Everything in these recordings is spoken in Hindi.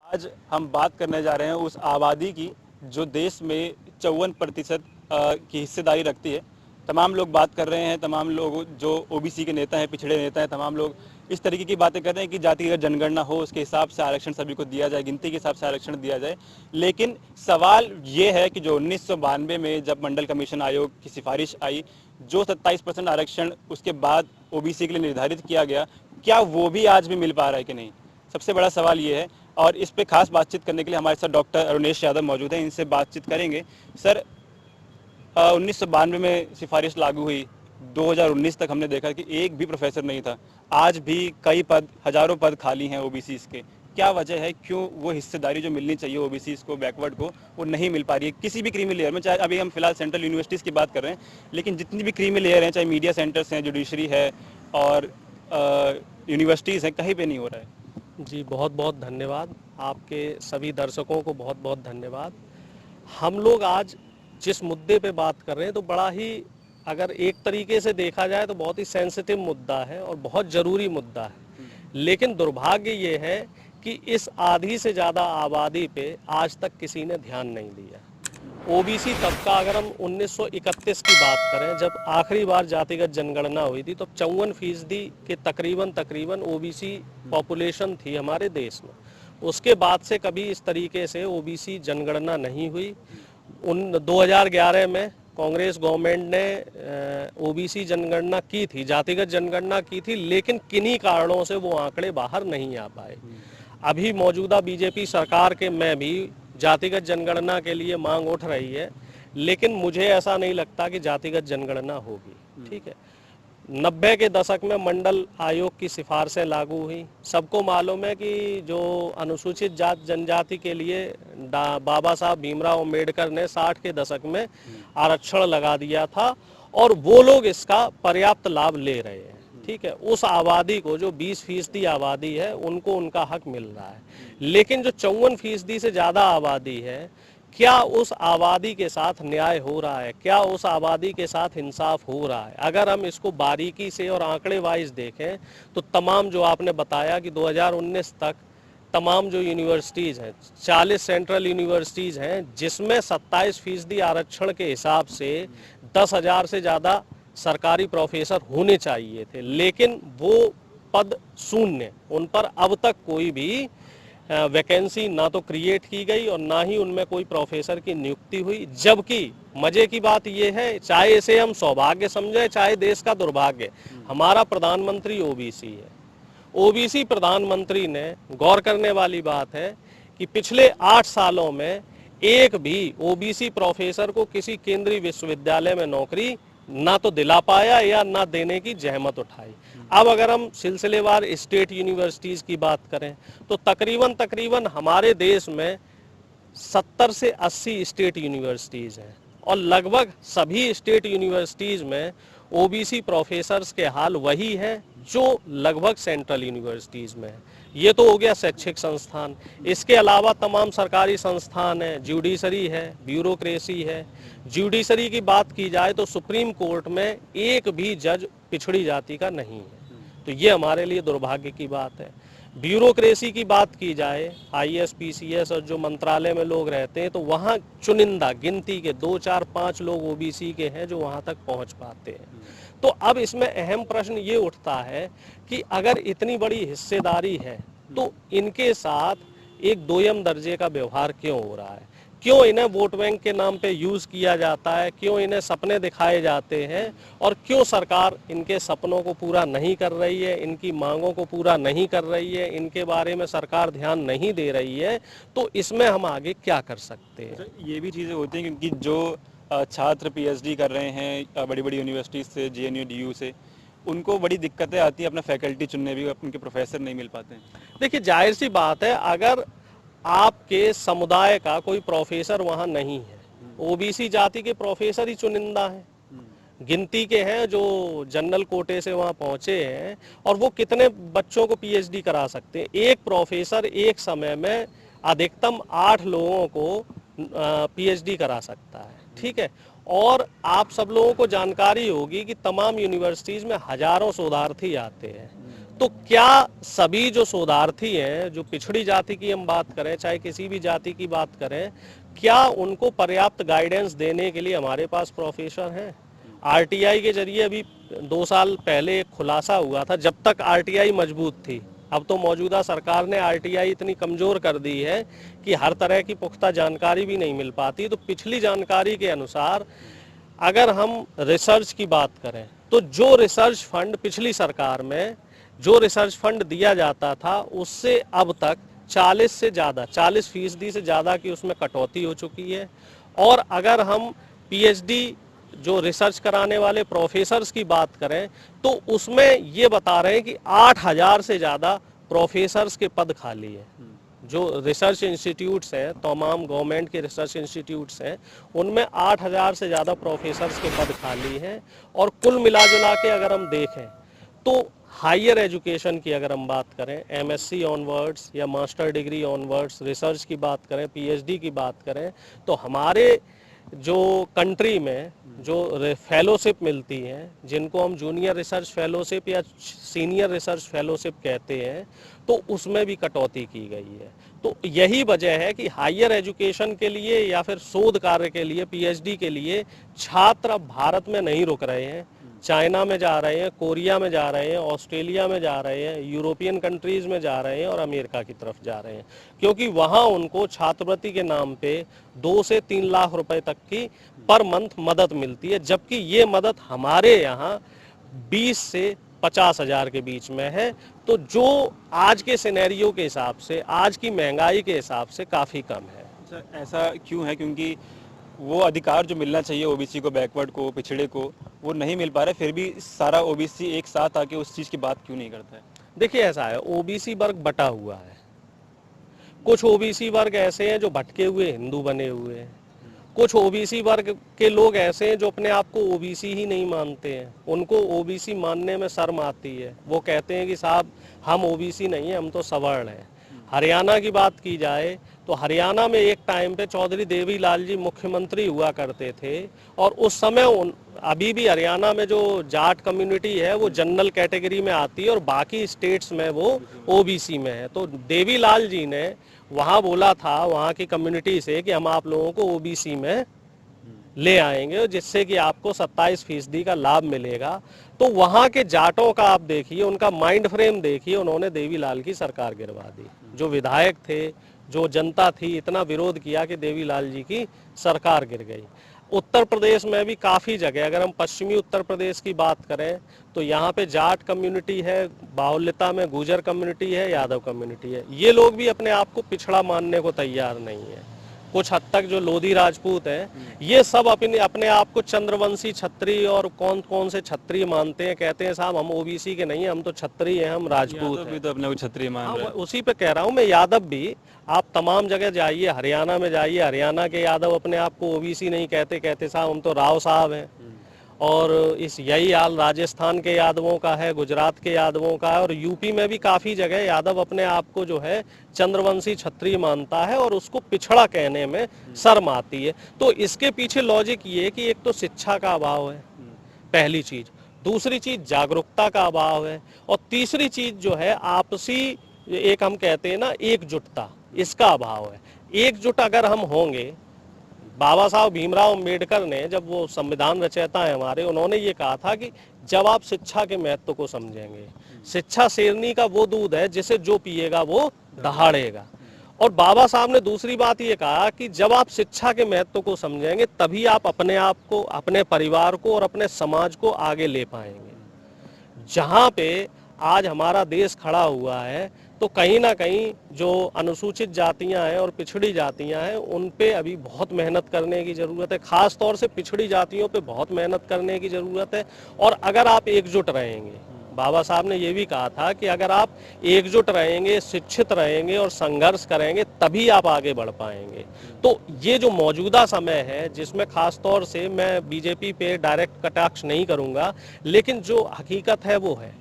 आज हम बात करने जा रहे हैं उस आबादी की जो देश में 54% की हिस्सेदारी रखती है। तमाम लोग बात कर रहे हैं, तमाम लोग जो ओबीसी के नेता हैं, पिछड़े नेता हैं, तमाम लोग इस तरीके की बातें कर रहे हैं कि जातिगत जनगणना हो, उसके हिसाब से आरक्षण सभी को दिया जाए, गिनती के हिसाब से आरक्षण दिया जाए। लेकिन सवाल ये है कि जो 1992 में जब मंडल कमीशन आयोग की सिफारिश आई, जो 27% आरक्षण उसके बाद ओबीसी के लिए निर्धारित किया गया, क्या वो भी आज भी मिल पा रहा है कि नहीं? सबसे बड़ा सवाल ये है। और इस पे खास बातचीत करने के लिए हमारे साथ डॉक्टर अरुणेश यादव मौजूद हैं, इनसे बातचीत करेंगे। सर, 1992 में सिफारिश लागू हुई, 2019 तक हमने देखा कि एक भी प्रोफेसर नहीं था। आज भी कई पद, हजारों पद खाली हैं ओबीसी के। क्या वजह है, क्यों वो हिस्सेदारी जो मिलनी चाहिए ओबीसी को, बैकवर्ड को, वो नहीं मिल पा रही है किसी भी क्रीमी लेयर में? चाहे अभी हम फिलहाल सेंट्रल यूनिवर्सिटीज़ की बात कर रहे हैं, लेकिन जितनी भी क्रीमी लेयर हैं, चाहे मीडिया सेंटर्स हैं, जुडिशरी है और यूनिवर्सिटीज़ हैं, कहीं पर नहीं हो रहा है। जी, बहुत बहुत धन्यवाद। आपके सभी दर्शकों को बहुत बहुत धन्यवाद। हम लोग आज जिस मुद्दे पे बात कर रहे हैं तो बड़ा ही, अगर एक तरीके से देखा जाए तो बहुत ही सेंसिटिव मुद्दा है और बहुत ज़रूरी मुद्दा है। लेकिन दुर्भाग्य ये है कि इस आधी से ज़्यादा आबादी पे आज तक किसी ने ध्यान नहीं दिया। ओबीसी तबका, अगर हम 1931 की बात करें, जब आखिरी बार जातिगत जनगणना हुई थी, तो 54% के तकरीबन ओबीसी पॉपुलेशन थी हमारे देश में। उसके बाद से कभी इस तरीके से ओबीसी जनगणना नहीं हुई। 2011 में कांग्रेस गवर्नमेंट ने ओबीसी जनगणना की थी, जातिगत जनगणना की थी, लेकिन किन्हीं कारणों से वो आंकड़े बाहर नहीं आ पाए। अभी मौजूदा बीजेपी सरकार के में भी जातिगत जनगणना के लिए मांग उठ रही है, लेकिन मुझे ऐसा नहीं लगता कि जातिगत जनगणना होगी। ठीक है, 90 के दशक में मंडल आयोग की सिफारिशें लागू हुई। सबको मालूम है कि जो अनुसूचित जात जनजाति के लिए बाबा साहब भीमराव अंबेडकर ने 60 के दशक में आरक्षण लगा दिया था और वो लोग इसका पर्याप्त लाभ ले रहे हैं। ठीक है, उस आबादी को, जो 20% आबादी है, उनको उनका हक मिल रहा है। लेकिन जो 54% से ज़्यादा आबादी है, क्या उस आबादी के साथ न्याय हो रहा है? क्या उस आबादी के साथ इंसाफ हो रहा है? अगर हम इसको बारीकी से और आंकड़े वाइज देखें तो तमाम जो आपने बताया कि 2019 तक तमाम जो यूनिवर्सिटीज़ हैं, 40 सेंट्रल यूनिवर्सिटीज़ हैं, जिसमें 27% आरक्षण के हिसाब से 10,000 से ज़्यादा सरकारी प्रोफेसर होने चाहिए थे, लेकिन वो पद शून्य, उन पर अब तक कोई भी वैकेंसी ना तो क्रिएट की गई और ना ही उनमें कोई प्रोफेसर की नियुक्ति हुई। जबकि मजे की बात यह है, चाहे इसे हम सौभाग्य समझें चाहे देश का दुर्भाग्य, हमारा प्रधानमंत्री ओबीसी है। ओबीसी प्रधानमंत्री ने, गौर करने वाली बात है कि पिछले 8 सालों में एक भी ओबीसी प्रोफेसर को किसी केंद्रीय विश्वविद्यालय में नौकरी ना तो दिला पाया या ना देने की जहमत उठाई। अब अगर हम सिलसिलेवार स्टेट यूनिवर्सिटीज़ की बात करें तो तकरीबन हमारे देश में 70 से 80 स्टेट यूनिवर्सिटीज़ हैं और लगभग सभी स्टेट यूनिवर्सिटीज़ में ओबीसी प्रोफेसर्स के हाल वही है जो लगभग सेंट्रल यूनिवर्सिटीज़ में है। ये तो हो गया शैक्षिक संस्थान। इसके अलावा तमाम सरकारी संस्थान हैं, जुडिशरी है, ब्यूरोक्रेसी है। जुडिशरी की बात की जाए तो सुप्रीम कोर्ट में एक भी जज पिछड़ी जाति का नहीं है, तो ये हमारे लिए दुर्भाग्य की बात है। ब्यूरोक्रेसी की बात की जाए, आईएएस, पीसीएस और जो मंत्रालय में लोग रहते हैं, तो वहाँ चुनिंदा गिनती के 2, 4, 5 लोग ओबीसी के हैं जो वहाँ तक पहुँच पाते हैं। तो अब इसमें अहम प्रश्न ये उठता है कि अगर इतनी बड़ी हिस्सेदारी है तो इनके साथ एक दोयम दर्जे का व्यवहार क्यों हो रहा है? क्यों इन्हें वोट बैंक के नाम पे यूज किया जाता है? क्यों इन्हें सपने दिखाए जाते हैं? और क्यों सरकार इनके सपनों को पूरा नहीं कर रही है, इनकी मांगों को पूरा नहीं कर रही है, इनके बारे में सरकार ध्यान नहीं दे रही है? तो इसमें हम आगे क्या कर सकते हैं? ये भी चीज़ें होती हैं क्योंकि जो छात्र पीएचडी कर रहे हैं बड़ी बड़ी यूनिवर्सिटीज़ से, जेएनयू, डीयू से, उनको बड़ी दिक्कतें आती हैं अपना फैकल्टी चुनने भी, उनके प्रोफेसर नहीं मिल पाते हैं। देखिए, जाहिर सी बात है, अगर आपके समुदाय का कोई प्रोफेसर वहाँ नहीं है, ओबीसी जाति के प्रोफेसर ही चुनिंदा हैं, गिनती के हैं जो जनरल कोटे से वहाँ पहुँचे हैं, और वो कितने बच्चों को पीएचडी करा सकते हैं? एक प्रोफेसर एक समय में अधिकतम 8 लोगों को पीएचडी करा सकता है। ठीक है, और आप सब लोगों को जानकारी होगी कि तमाम यूनिवर्सिटीज़ में हजारों शोधार्थी आते हैं, तो क्या सभी जो शोधार्थी हैं, जो पिछड़ी जाति की हम बात करें, चाहे किसी भी जाति की बात करें, क्या उनको पर्याप्त गाइडेंस देने के लिए हमारे पास प्रोफेसर हैं? आरटीआई के जरिए अभी 2 साल पहले एक खुलासा हुआ था, जब तक आरटीआई मजबूत थी। अब तो मौजूदा सरकार ने आरटीआई इतनी कमजोर कर दी है कि हर तरह की पुख्ता जानकारी भी नहीं मिल पाती। तो पिछली जानकारी के अनुसार अगर हम रिसर्च की बात करें तो जो रिसर्च फंड पिछली सरकार में जो रिसर्च फंड दिया जाता था, उससे अब तक 40% से ज़्यादा की उसमें कटौती हो चुकी है। और अगर हम पीएचडी जो रिसर्च कराने वाले प्रोफेसर्स की बात करें तो उसमें ये बता रहे हैं कि 8000 से ज़्यादा प्रोफेसर्स के पद खाली है। जो रिसर्च इंस्टीट्यूट्स हैं, तमाम गवर्नमेंट के रिसर्च इंस्टीट्यूट्स हैं, उनमें 8000 से ज़्यादा प्रोफेसर्स के पद खाली हैं। और कुल मिला जुला के अगर हम देखें तो हायर एजुकेशन की अगर हम बात करें, एमएससी ऑनवर्ड्स या मास्टर डिग्री ऑनवर्ड्स, रिसर्च की बात करें, पीएचडी की बात करें, तो हमारे जो कंट्री में जो फेलोशिप मिलती हैं, जिनको हम जूनियर रिसर्च फेलोशिप या सीनियर रिसर्च फेलोशिप कहते हैं, तो उसमें भी कटौती की गई है। तो यही वजह है कि हायर एजुकेशन के लिए या फिर शोध कार्य के लिए, पीएचडी के लिए छात्र अब भारत में नहीं रुक रहे हैं, चाइना में जा रहे हैं, कोरिया में जा रहे हैं, ऑस्ट्रेलिया में जा रहे हैं, यूरोपियन कंट्रीज में जा रहे हैं और अमेरिका की तरफ जा रहे हैं, क्योंकि वहां उनको छात्रवृत्ति के नाम पे 2 से 3 लाख रुपए तक की पर मंथ मदद मिलती है, जबकि ये मदद हमारे यहाँ 20 से 50,000 के बीच में है। तो जो आज के सिनेरियो के हिसाब से, आज की महंगाई के हिसाब से काफ़ी कम है। अच्छा, ऐसा क्यों है? क्योंकि वो अधिकार जो मिलना चाहिए ओबीसी को, बैकवर्ड को, पिछड़े को, वो नहीं मिल पा रहा है, फिर भी सारा ओबीसी एक साथ आके उस चीज़ की बात क्यों नहीं करता है? देखिए, ऐसा है, ओबीसी वर्ग बटा हुआ है। कुछ ओबीसी वर्ग ऐसे हैं जो भटके हुए हिंदू बने हुए हैं, कुछ ओबीसी वर्ग के लोग ऐसे हैं जो अपने आप को ओबीसी ही नहीं मानते हैं, उनको ओबीसी मानने में शर्म आती है। वो कहते हैं कि साहब हम ओबीसी नहीं है, हम तो सवर्ण हैं। हरियाणा की बात की जाए तो हरियाणा में एक टाइम पे चौधरी देवीलाल जी मुख्यमंत्री हुआ करते थे, और उस समय अभी भी हरियाणा में जो जाट कम्युनिटी है वो जनरल कैटेगरी में आती है और बाकी स्टेट्स में वो ओबीसी में है। तो देवीलाल जी ने वहाँ बोला था वहाँ की कम्युनिटी से कि हम आप लोगों को ओबीसी में ले आएंगे, जिससे कि आपको 27% का लाभ मिलेगा। तो वहाँ के जाटों का आप देखिए, उनका माइंड फ्रेम देखिए, उन्होंने देवीलाल की सरकार गिरवा दी। जो विधायक थे, जो जनता थी, इतना विरोध किया कि देवीलाल जी की सरकार गिर गई। उत्तर प्रदेश में भी काफ़ी जगह, अगर हम पश्चिमी उत्तर प्रदेश की बात करें तो यहाँ पे जाट कम्युनिटी है, बाहुल्यता में गुर्जर कम्युनिटी है, यादव कम्युनिटी है। ये लोग भी अपने आप को पिछड़ा मानने को तैयार नहीं है। कुछ हद तक जो लोधी राजपूत हैं, ये सब अपने आप को चंद्रवंशी छत्री और कौन कौन से छत्री मानते हैं, कहते हैं साहब हम ओबीसी के नहीं हैं, हम तो छत्री हैं, हम राजपूत हैं। भी तो अपने को छत्री मान रहे हैं। उसी पे कह रहा हूँ मैं, यादव भी आप तमाम जगह जाइए, हरियाणा में जाइए, हरियाणा के यादव अपने आप को ओबीसी नहीं कहते, कहते साहब हम तो राव साहब हैं। और यही हाल राजस्थान के यादवों का है, गुजरात के यादवों का है, और यूपी में भी काफ़ी जगह यादव अपने आप को जो है चंद्रवंशी क्षत्रिय मानता है और उसको पिछड़ा कहने में शर्म आती है। तो इसके पीछे लॉजिक ये है कि एक तो शिक्षा का अभाव है, पहली चीज़, दूसरी चीज़ जागरूकता का अभाव है, और तीसरी चीज़ जो है आपसी, एक हम कहते हैं ना एकजुटता, इसका अभाव है। एकजुट अगर हम होंगे, बाबा साहब भीमराव अंबेडकर ने, जब वो संविधान रचयिता है हमारे, उन्होंने ये कहा था कि जब आप शिक्षा के महत्व को समझेंगे, शिक्षा शेरनी का वो दूध है जिसे जो पिएगा वो दहाड़ेगा। और बाबा साहब ने दूसरी बात ये कहा कि जब आप शिक्षा के महत्व को समझेंगे तभी आप अपने आप को, अपने परिवार को और अपने समाज को आगे ले पाएंगे। जहाँ पे आज हमारा देश खड़ा हुआ है, तो कहीं ना कहीं जो अनुसूचित जातियां हैं और पिछड़ी जातियां हैं, उन पे अभी बहुत मेहनत करने की ज़रूरत है। ख़ास तौर से पिछड़ी जातियों पे बहुत मेहनत करने की ज़रूरत है। और अगर आप एकजुट रहेंगे, बाबा साहब ने ये भी कहा था कि अगर आप एकजुट रहेंगे, शिक्षित रहेंगे और संघर्ष करेंगे, तभी आप आगे बढ़ पाएंगे। तो ये जो मौजूदा समय है, जिसमें ख़ास तौर से मैं बीजेपी पे डायरेक्ट कटाक्ष नहीं करूँगा, लेकिन जो हकीकत है वो है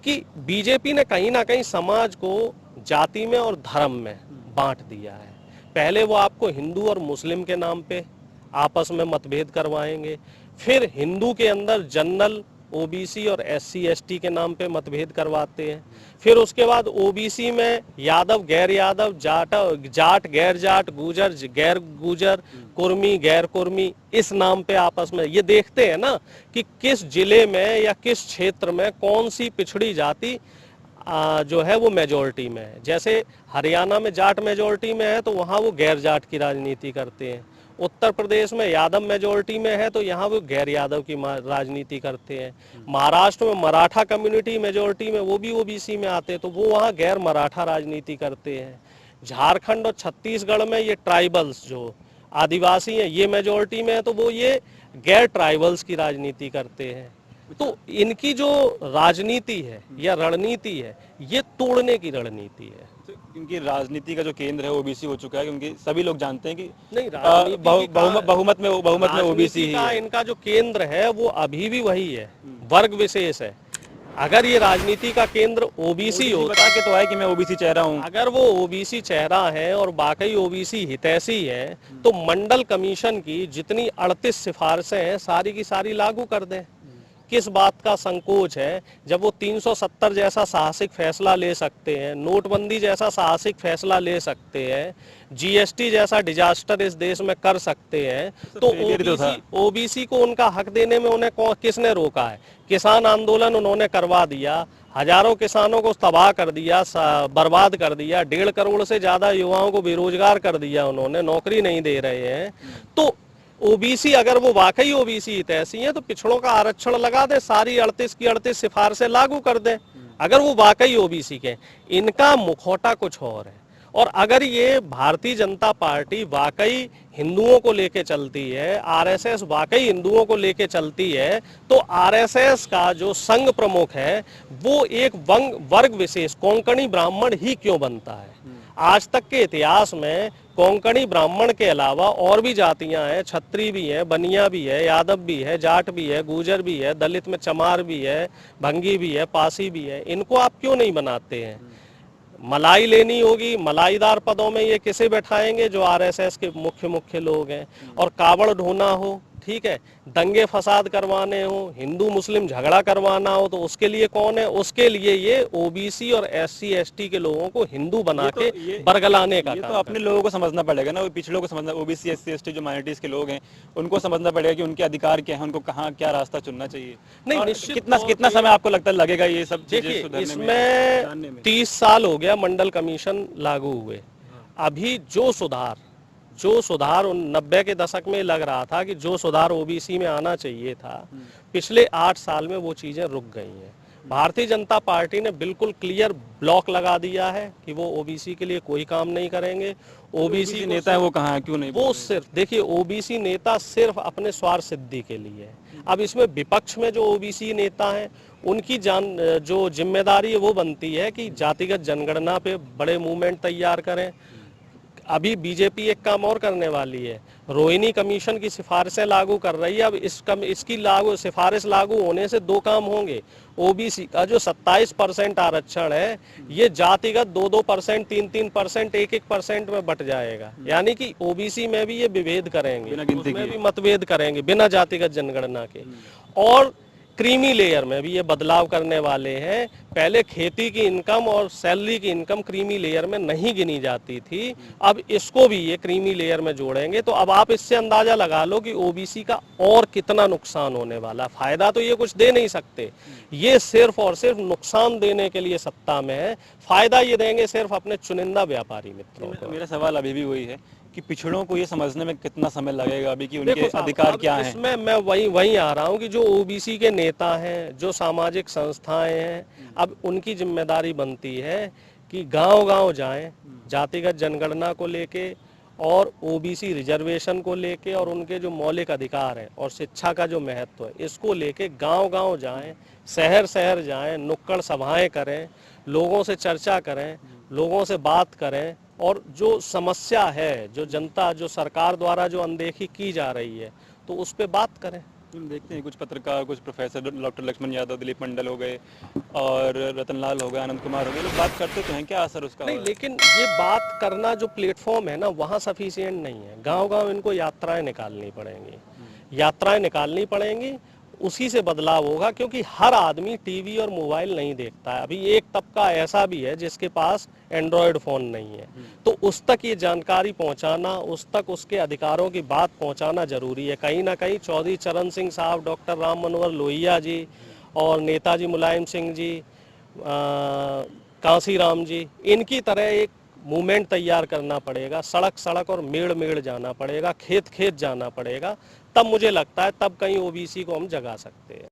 कि बीजेपी ने कहीं ना कहीं समाज को जाति में और धर्म में बांट दिया है। पहले वो आपको हिंदू और मुस्लिम के नाम पे आपस में मतभेद करवाएंगे, फिर हिंदू के अंदर जनरल ओबीसी और एससी एसटी के नाम पे मतभेद करवाते हैं। फिर उसके बाद ओबीसी में यादव गैर यादव, जाट गैर जाट, गुजर गैर गुजर, कुर्मी गैर कुर्मी, इस नाम पे आपस में ये देखते हैं ना कि किस जिले में या किस क्षेत्र में कौन सी पिछड़ी जाति जो है वो मेजोरिटी में है। जैसे हरियाणा में जाट मेजोरिटी में है तो वहाँ वो गैर जाट की राजनीति करते हैं। उत्तर प्रदेश में यादव मेजोरिटी में है तो यहाँ वो गैर यादव की राजनीति करते हैं। महाराष्ट्र में मराठा कम्युनिटी मेजोरिटी में, वो भी ओबीसी में आते हैं तो वो वहाँ गैर मराठा राजनीति करते हैं। झारखंड और छत्तीसगढ़ में ये ट्राइबल्स जो आदिवासी हैं ये मेजोरिटी में है तो वो ये गैर ट्राइबल्स की राजनीति करते हैं। तो इनकी जो राजनीति है या रणनीति है ये तोड़ने की रणनीति है। तो इनकी राजनीति का जो केंद्र है ओबीसी हो चुका है, क्योंकि सभी लोग जानते हैं कि नहीं, बहुमत में ओबीसी ही है। इनका जो केंद्र है वो अभी भी वही है, वर्ग विशेष है। अगर ये राजनीति का केंद्र ओबीसी होता बता के तो है कि मैं ओबीसी चेहरा हूँ, अगर वो ओबीसी चेहरा है और बाकी ओबीसी हितैषी है तो मंडल कमीशन की जितनी 38 सिफारिशें हैं सारी की सारी लागू कर दें। किस बात का संकोच है जब वो 370 जैसा साहसिक फैसला ले सकते हैं, नोटबंदी जैसा साहसिक फैसला ले सकते हैं, जीएसटी जैसा डिजास्टर इस देश में कर सकते हैं, तो ओबीसी को उनका हक देने में उन्हें किसने रोका है? किसान आंदोलन उन्होंने करवा दिया, हजारों किसानों को तबाह कर दिया, बर्बाद कर दिया, 1.5 करोड़ से ज्यादा युवाओं को बेरोजगार कर दिया, उन्होंने नौकरी नहीं दे रहे हैं। तो ओबीसी अगर वो वाकई ओबीसी हितैषी हैं तो पिछड़ों का आरक्षण लगा दे, सारी 38 की 38 सिफारिशें लागू कर दें अगर वो वाकई ओबीसी के। इनका मुखौटा कुछ और है। और अगर ये भारतीय जनता पार्टी वाकई हिंदुओं को लेके चलती है, आरएसएस वाकई हिंदुओं को लेके चलती है, तो आरएसएस का जो संघ प्रमुख है वो एक वर्ग विशेष कोंकणी ब्राह्मण ही क्यों बनता है? आज तक के इतिहास में कोंकणी ब्राह्मण के अलावा और भी जातियां हैं, छत्री भी है, बनिया भी है, यादव भी है, जाट भी है, गुजर भी है, दलित में चमार भी है, भंगी भी है, पासी भी है। इनको आप क्यों नहीं बनाते हैं? मलाई लेनी होगी, मलाईदार पदों में ये किसे बैठाएंगे? जो आरएसएस के मुख्य लोग हैं। और कावड़ ढोना हो, ठीक है, दंगे फसाद करवाने हो, हिंदू मुस्लिम झगड़ा करवाना हो, तो उसके लिए कौन है? उसके लिए ये ओबीसी और एससी एसटी के लोगों को हिंदू बना के बरगलाने का काम। तो अपने लोगों को समझना पड़ेगा ना, पिछड़ों को समझना, ओबीसी एससी एसटी जो माइनॉरिटीज के लोग हैं उनको समझना पड़ेगा कि उनके अधिकार क्या है, उनको कहाँ क्या रास्ता चुनना चाहिए। नहीं, निश्चित कितना समय आपको लगता है लगेगा ये सब चीजें सुधरने में? इसमें 30 साल हो गया मंडल कमीशन लागू हुए। अभी जो सुधार 90 के दशक में लग रहा था कि जो सुधार ओबीसी में आना चाहिए था, पिछले 8 साल में वो चीजें रुक गई हैं। भारतीय जनता पार्टी ने बिल्कुल क्लियर ब्लॉक लगा दिया है कि वो ओबीसी के लिए कोई काम नहीं करेंगे। ओबीसी नेता है वो कहाँ है, क्यों नहीं? वो सिर्फ देखिए, ओबीसी नेता सिर्फ अपने स्वार्थ सिद्धि के लिए है। अब इसमें विपक्ष में जो ओबीसी नेता हैं उनकी जो जिम्मेदारी है वो बनती है कि जातिगत जनगणना पे बड़े मूवमेंट तैयार करें। अभी बीजेपी एक काम और करने वाली है, रोहिणी कमीशन की सिफारिशें लागू कर रही है। अब इसकी सिफारिश लागू होने से 2 काम होंगे। ओबीसी का जो 27% आरक्षण है ये जातिगत 2-2%, 3-3%, 1-1% में बट जाएगा। यानी कि ओबीसी में भी ये विभेद करेंगे, उसमें भी मतभेद करेंगे बिना जातिगत जनगणना के। और क्रीमी लेयर में भी ये बदलाव करने वाले हैं। पहले खेती की इनकम और सैलरी की इनकम क्रीमी लेयर में नहीं गिनी जाती थी, अब इसको भी ये क्रीमी लेयर में जोड़ेंगे। तो अब आप इससे अंदाजा लगा लो कि ओबीसी का और कितना नुकसान होने वाला। फायदा तो ये कुछ दे नहीं सकते, ये सिर्फ और सिर्फ नुकसान देने के लिए सत्ता में है। फायदा ये देंगे सिर्फ अपने चुनिंदा व्यापारी मित्रों को। मेरा सवाल अभी भी वही है कि पिछड़ों को ये समझने में कितना समय लगेगा अभी कि उनके अधिकार क्या हैं? इसमें मैं वही आ रहा हूँ कि जो ओबीसी के नेता हैं, जो सामाजिक संस्थाएं हैं, अब उनकी जिम्मेदारी बनती है कि गांव-गांव जाएं, जातिगत जनगणना को लेके और ओबीसी रिजर्वेशन को लेके और उनके जो मौलिक अधिकार हैं और शिक्षा का जो महत्व है इसको लेके गांव-गांव जाएं, शहर जाएं, नुक्कड़ सभाएं करें, लोगों से चर्चा करें, लोगों से बात करें और जो समस्या है, जो जनता, जो सरकार द्वारा जो अनदेखी की जा रही है, तो उस पे बात करें। हम देखते हैं कुछ पत्रकार, कुछ प्रोफेसर, डॉक्टर लक्ष्मण यादव, दिलीप मंडल हो गए और रतनलाल हो गए, आनंद कुमार हो गए, लोग बात करते तो हैं, क्या असर उसका? नहीं, लेकिन ये बात करना जो प्लेटफॉर्म है ना, वहाँ सफिशिएंट नहीं है। गांव-गांव इनको यात्राएं निकालनी पड़ेंगी, उसी से बदलाव होगा, क्योंकि हर आदमी टीवी और मोबाइल नहीं देखता है। अभी एक तबका ऐसा भी है जिसके पास एंड्रॉयड फ़ोन नहीं है, तो उस तक ये जानकारी पहुंचाना, उस तक उसके अधिकारों की बात पहुंचाना जरूरी है। कहीं ना कहीं चौधरी चरण सिंह साहब, डॉक्टर राम मनोहर लोहिया जी और नेताजी मुलायम सिंह जी, कांसीराम जी, इनकी तरह एक मूवमेंट तैयार करना पड़ेगा। सड़क सड़क और मेड़ मेड़ जाना पड़ेगा, खेत खेत जाना पड़ेगा। तब मुझे लगता है तब कहीं ओबीसी को हम जगा सकते हैं।